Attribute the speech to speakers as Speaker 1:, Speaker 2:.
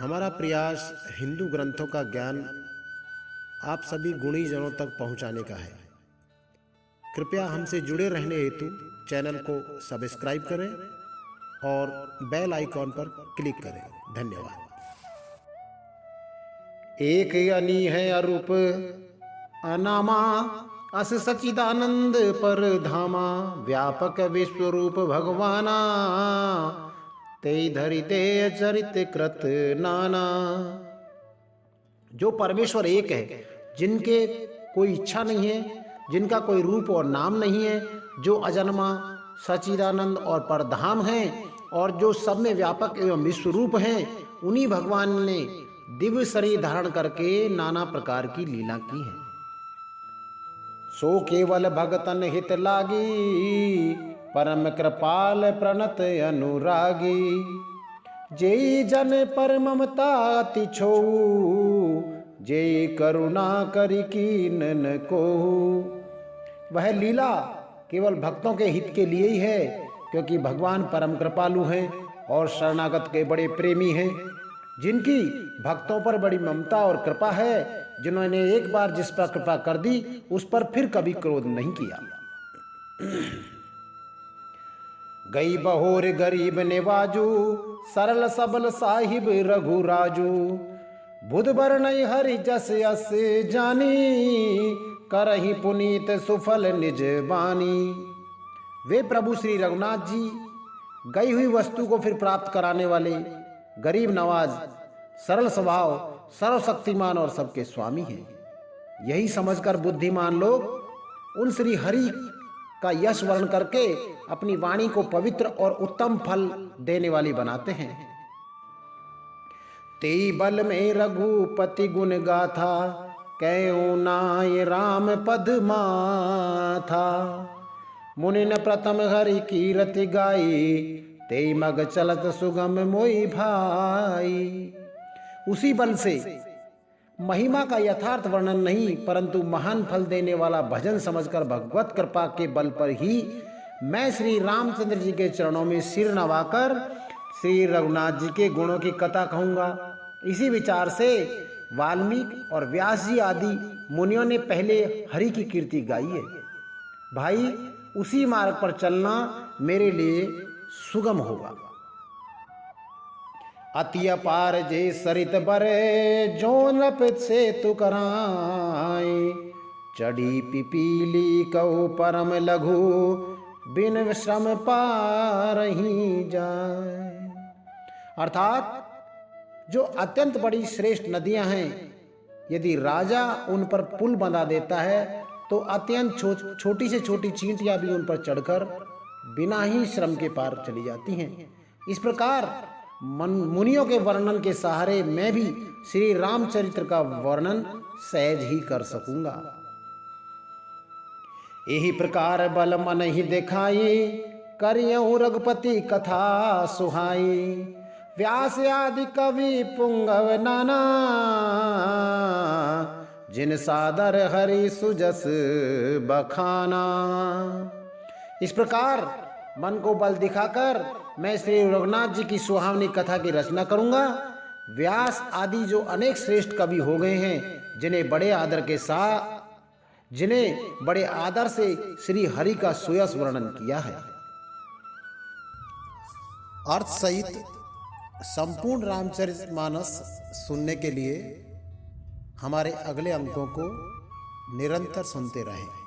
Speaker 1: हमारा प्रयास हिंदू ग्रंथों का ज्ञान आप सभी गुणी जनों तक पहुंचाने का है। कृपया हमसे जुड़े रहने हेतु चैनल को सब्सक्राइब करें और बेल आइकॉन पर क्लिक करें। धन्यवाद।
Speaker 2: एक अनी है अरूप अनामा, अस सचिदानंद पर धामा, व्यापक विश्वरूप भगवाना, ते धरि ते चरित कृत नाना। जो परमेश्वर एक है, जिनके कोई इच्छा नहीं है, जिनका कोई रूप और नाम नहीं है, जो अजन्मा सचिदानंद और परधाम हैं और जो सब में व्यापक एवं विश्वरूप हैं, उन्हीं भगवान ने दिव्य शरीर धारण करके नाना प्रकार की लीला की है। सो केवल भगतन हित लागी, परम कृपाल प्रणत अनुरागी, जेई जन पर ममता अति छोऊ, जेई करुणा करि कीन को। वह लीला केवल भक्तों के हित के लिए ही है, क्योंकि भगवान परम कृपालु हैं और शरणागत के बड़े प्रेमी हैं, जिनकी भक्तों पर बड़ी ममता और कृपा है, जिन्होंने एक बार जिस पर कृपा कर दी उस पर फिर कभी क्रोध नहीं किया। गई बहोर गरीब नेवाजू, सरल सबल साहिब रघुराजू, बुध बरनई हरि जस यस जानी, करहि पुनीत सुफल निज बानी। वे प्रभु श्री रघुनाथ जी गई हुई वस्तु को फिर प्राप्त कराने वाले, गरीब नवाज, सरल स्वभाव, सर्वशक्तिमान और सबके स्वामी हैं। यही समझकर बुद्धिमान लोग उन श्री हरि का यश वर्ण करके अपनी वाणी को पवित्र और उत्तम फल देने वाली बनाते हैं। तेई बल में रघुपति गुण गाथा, कयो नाय राम पद माथा, मुनिन प्रथम हरि कीरति गाई, तेई मग चलत सुगम मोई भाई। उसी बल से महिमा का यथार्थ वर्णन नहीं, परंतु महान फल देने वाला भजन समझकर भगवत कृपा के बल पर ही मैं श्री रामचंद्र जी के चरणों में सिर नवाकर श्री रघुनाथ जी के गुणों की कथा कहूँगा। इसी विचार से वाल्मीकि और व्यास जी आदि मुनियों ने पहले हरि की कीर्ति गाई है। भाई, उसी मार्ग पर चलना मेरे लिए सुगम होगा। अति अपार जे सरित बरे, जो नप से तु कराए, चढ़ी पिपीली कऊ परम लघु, बिन श्रम पार ही जाए। अर्थात जो अत्यंत बड़ी श्रेष्ठ नदियां हैं, यदि राजा उन पर पुल बना देता है तो अत्यंत छोटी से छोटी चींटियां भी उन पर चढ़कर बिना ही श्रम के पार चली जाती हैं। इस प्रकार मुनियों के वर्णन के सहारे मैं भी श्री रामचरित्र का वर्णन सहज ही कर सकूंगा। यही प्रकार बल मन ही दिखाई, करियऊं रघुपति कथा सुहाई, व्यास आदि कवि पुंगव नाना, जिन सादर हरि सुजस बखाना। इस प्रकार मन को बल दिखाकर मैं श्री रघुनाथ जी की सुहावनी कथा की रचना करूंगा। व्यास आदि जो अनेक श्रेष्ठ कवि हो गए हैं, जिन्हें बड़े आदर से श्री हरि का सुयस वर्णन किया है।
Speaker 1: अर्थ सहित संपूर्ण रामचरितमानस सुनने के लिए हमारे अगले अंकों को निरंतर सुनते रहें।